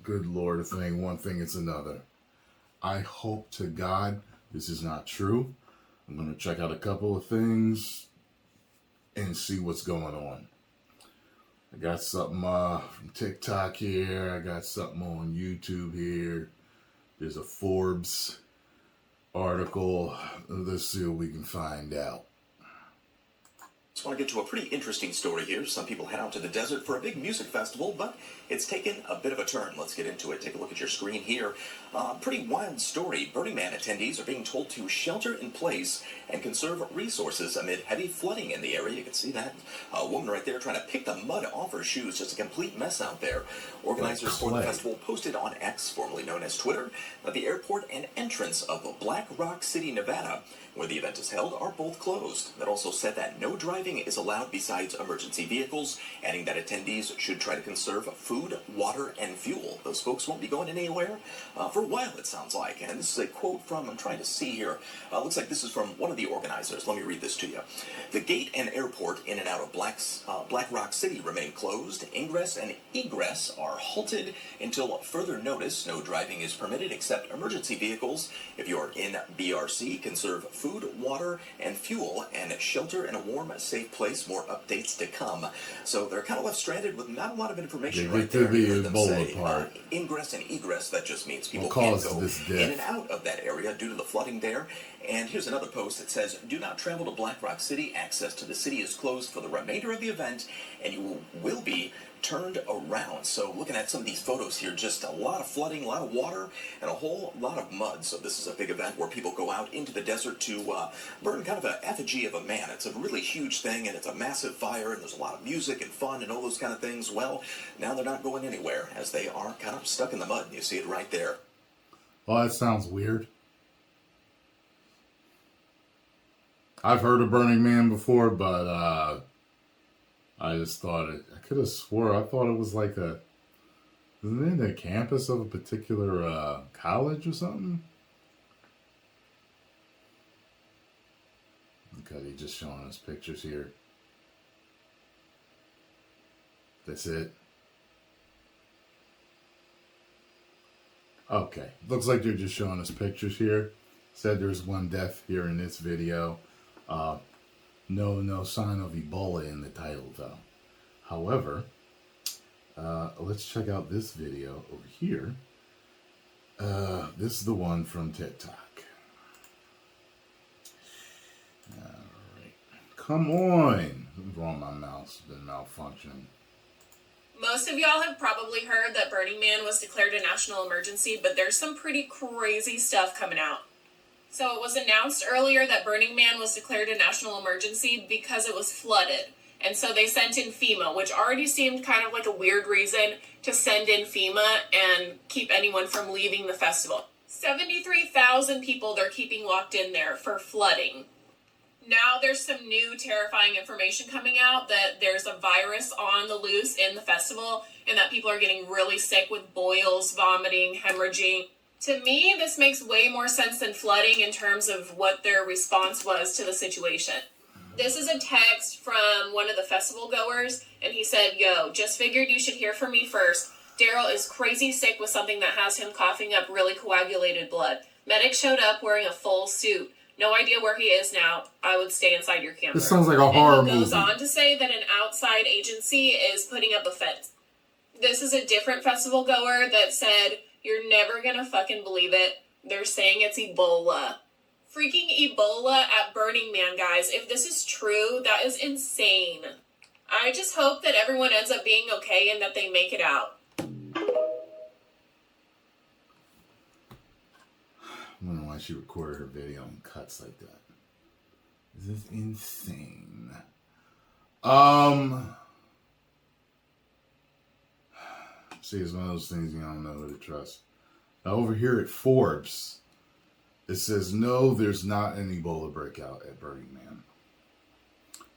good Lord, thing. One thing, it's another. I hope to God this is not true. I'm going to check out a couple of things and see what's going on. I got something from TikTok here. I got something on YouTube here. There's a Forbes article. Let's see what we can find out. Just want to get to a pretty interesting story here. Some people head out to the desert for a big music festival, but it's taken a bit of a turn. Let's get into it. Take a look at your screen here. Pretty wild story. Burning Man attendees are being told to shelter in place and conserve resources amid heavy flooding in the area. You can see that woman right there trying to pick the mud off her shoes. Just a complete mess out there. Organizers for the festival posted on X, formerly known as Twitter, that the airport and entrance of Black Rock City, Nevada, where the event is held, are both closed. That also said that no driving is allowed besides emergency vehicles, adding that attendees should try to conserve food, water, and fuel. Those folks won't be going anywhere for a while, it sounds like. And this is a quote from, I'm trying to see here, looks like this is from one of the organizers. Let me read this to you. The gate and airport in and out of Black Rock City remain closed. Ingress and egress are halted until further notice. No driving is permitted except emergency vehicles. If you are in BRC, conserve food, water, and fuel, and shelter in a warm, safe place. More updates to come. So they're kind of left stranded with not a lot of information right there. The Ebola part. Ingress and egress, that just means people can't go in and out of that area due to the flooding there. And here's another post that says, do not travel to Black Rock City. Access to the city is closed for the remainder of the event, and you will be turned around. So looking at some of these photos here, just a lot of flooding, a lot of water, and a whole lot of mud. So this is a big event where people go out into the desert to burn kind of an effigy of a man. It's a really huge thing, and it's a massive fire, and there's a lot of music and fun and all those kind of things. Well, now they're not going anywhere, as they are kind of stuck in the mud. You see it right there. Well, that sounds weird. I've heard of Burning Man before, but I just thought I could have swore, I thought it was like isn't it a campus of a particular college or something? Okay, he's just showing us pictures here. That's it. Okay, looks like they're just showing us pictures here. Said there's one death here in this video. No sign of Ebola in the title, though. However, let's check out this video over here. This is the one from TikTok. Alright. Come on! What's wrong with my mouse? It's been malfunctioning. Most of y'all have probably heard that Burning Man was declared a national emergency, but there's some pretty crazy stuff coming out. So it was announced earlier that Burning Man was declared a national emergency because it was flooded. And so they sent in FEMA, which already seemed kind of like a weird reason to send in FEMA and keep anyone from leaving the festival. 73,000 people they're keeping locked in there for flooding. Now there's some new terrifying information coming out that there's a virus on the loose in the festival and that people are getting really sick with boils, vomiting, hemorrhaging. To me, this makes way more sense than flooding in terms of what their response was to the situation. This is a text from one of the festival goers, and he said, "Yo, just figured you should hear from me first. Daryl is crazy sick with something that has him coughing up really coagulated blood. Medic showed up wearing a full suit. No idea where he is now. I would stay inside your camper." This sounds like a horror movie. And he goes on to say that an outside agency is putting up a fence. This is a different festival goer that said, "You're never gonna fucking believe it. They're saying it's Ebola." Freaking Ebola at Burning Man, guys. If this is true, that is insane. I just hope that everyone ends up being okay and that they make it out. I wonder why she recorded her video in cuts like that. This is insane. See, it's one of those things you don't know who to trust. Now, over here at Forbes, it says, no, there's not an Ebola breakout at Burning Man.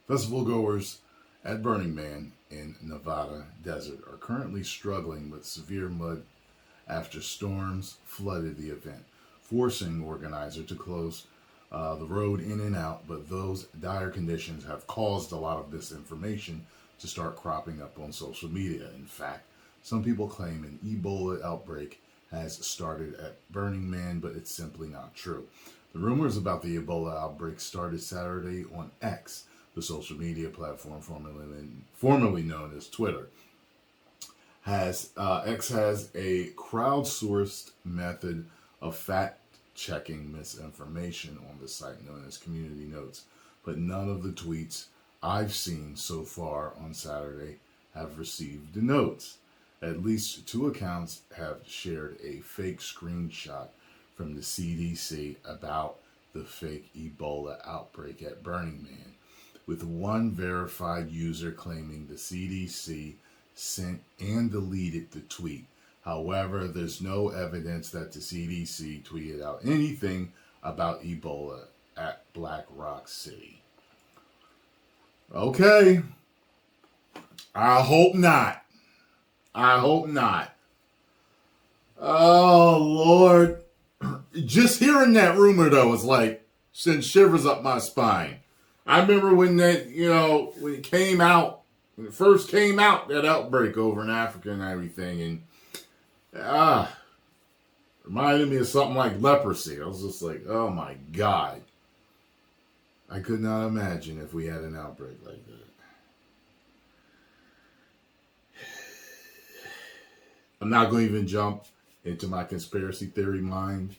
Festival goers at Burning Man in Nevada desert are currently struggling with severe mud after storms flooded the event, forcing organizers to close the road in and out, but those dire conditions have caused a lot of misinformation to start cropping up on social media. In fact, Some people claim an Ebola outbreak has started at Burning Man, but it's simply not true. The rumors about the Ebola outbreak started Saturday on X, the social media platform formerly known as Twitter. X has a crowdsourced method of fact-checking misinformation on the site known as Community Notes, but none of the tweets I've seen so far on Saturday have received the notes. At least 2 accounts have shared a fake screenshot from the CDC about the fake Ebola outbreak at Burning Man, with one verified user claiming the CDC sent and deleted the tweet. However, there's no evidence that the CDC tweeted out anything about Ebola at Black Rock City. Okay. I hope not. I hope not. Oh, Lord. Just hearing that rumor, though, is like sends shivers up my spine. I remember when that, when it came out, when it first came out, that outbreak over in Africa and everything, and reminded me of something like leprosy. I was just like, oh my God. I could not imagine if we had an outbreak like that. I'm not going to even jump into my conspiracy theory mind.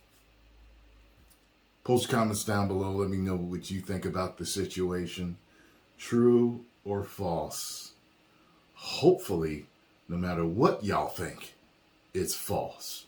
Post comments down below. Let me know what you think about the situation. True or false? Hopefully, no matter what y'all think, it's false.